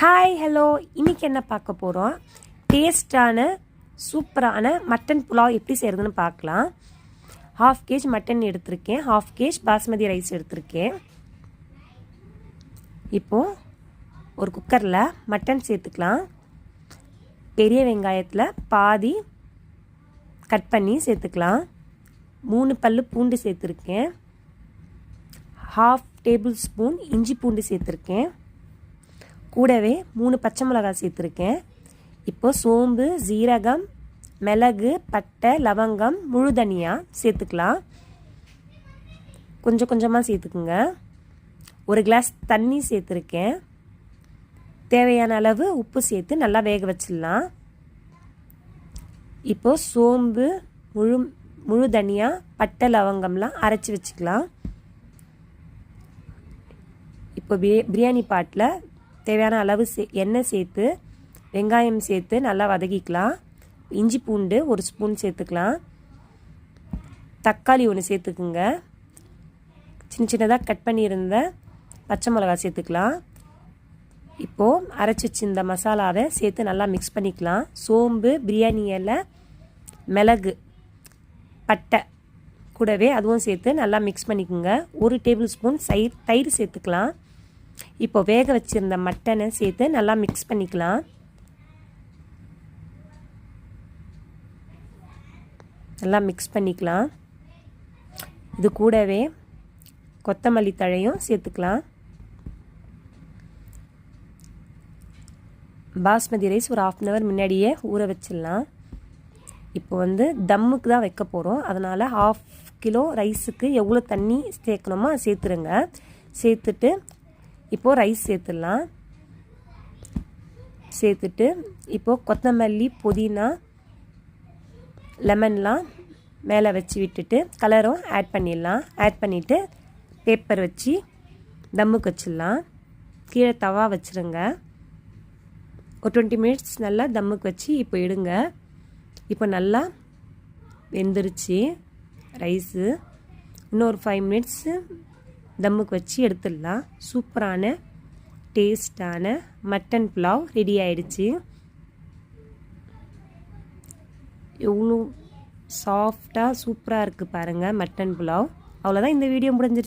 Hi hello, இன்றைக்கி என்ன பார்க்க போகிறோம்? டேஸ்டான சூப்பரான மட்டன் புலாவ் எப்படி செய்கிறதுன்னு பார்க்கலாம். 1/2 kg மட்டன் எடுத்திருக்கேன், 1/2 kg பாஸ்மதி ரைஸ் எடுத்திருக்கேன். இப்போது ஒரு குக்கரில் மட்டன் சேர்த்துக்கலாம். பெரிய வெங்காயத்தில் பாதி கட் பண்ணி சேர்த்துக்கலாம். 3 பல்லு பூண்டு சேர்த்துருக்கேன். 1/2 டேபிள் ஸ்பூன் இஞ்சி பூண்டு சேர்த்துருக்கேன். கூடவே 3 பச்சை மிளகாய் சேர்த்துருக்கேன். இப்போது சோம்பு, ஜீரகம், மிளகு, பட்டை, லவங்கம், முழு தனியா சேர்த்துக்கலாம். கொஞ்சம் கொஞ்சமாக சேர்த்துக்குங்க. 1 கிளாஸ் தண்ணி சேர்த்துருக்கேன். தேவையான அளவு உப்பு சேர்த்து நல்லா வேக வச்சிடலாம். இப்போது சோம்பு, முழு தனியா, பட்டை, லவங்கம்லாம் அரைச்சி வச்சுக்கலாம். இப்போ பிரியாணி பாட்டில் தேவையான அளவு எண்ணெய் சேர்த்து வெங்காயம் சேர்த்து நல்லா வதக்கிக்கலாம். இஞ்சி பூண்டு 1 ஸ்பூன் சேர்த்துக்கலாம். தக்காளி 1 சேர்த்துக்குங்க. சின்ன சின்னதாக கட் பண்ணியிருந்த பச்சை மிளகாய் சேர்த்துக்கலாம். இப்போது அரைச்சி வச்சு இந்த மசாலாவை சேர்த்து நல்லா மிக்ஸ் பண்ணிக்கலாம். சோம்பு, பிரியாணி இலை, மிளகு, பட்டை கூடவே அதுவும் சேர்த்து நல்லா மிக்ஸ் பண்ணிக்கோங்க. 1 டேபிள் ஸ்பூன் தயிர் சேர்த்துக்கலாம். இப்போ வேக வச்சுருந்த மட்டனை சேர்த்து நல்லா மிக்ஸ் பண்ணிக்கலாம். நல்லா மிக்ஸ் பண்ணிக்கலாம். இது கூடவே கொத்தமல்லி தழையும் சேர்த்துக்கலாம். பாஸ்மதி ரைஸ் ஒரு 1/2 hour முன்னாடியே ஊற வச்சிடலாம். இப்போ தம்முக்கு தான் வைக்க போகிறோம். அதனால் 1/2 கிலோ ரைஸுக்கு எவ்வளோ தண்ணி சேர்க்கணுமோ அதை சேர்த்துருங்க. சேர்த்துட்டு இப்போது ரைஸ் சேர்த்துடலாம். சேர்த்துட்டு இப்போது கொத்தமல்லி, புதினா, லெமன்லாம் மேலே வச்சு விட்டுட்டு கலரும் ஆட் பண்ணிடலாம். ஆட் பண்ணிவிட்டு பேப்பர் வச்சு தம்முக்கு வச்சிடலாம். கீழே தவா வச்சுருங்க. ஒரு 20 minutes நல்லா தம்முக்கு வச்சு இப்போ எடுங்க. இப்போ நல்லா வெந்துருச்சு ரைஸு. இன்னொரு 5 minutes தம்முக்கு வச்சு எடுத்துடலாம். சூப்பரான டேஸ்டான மட்டன் புலாவ் ரெடி ஆயிடுச்சு. எவ்வளோ சாஃப்டாக சூப்பராக இருக்குது பாருங்கள் மட்டன் புலாவ். அவ்வளோதான், இந்த வீடியோ முடிஞ்சிருச்சு.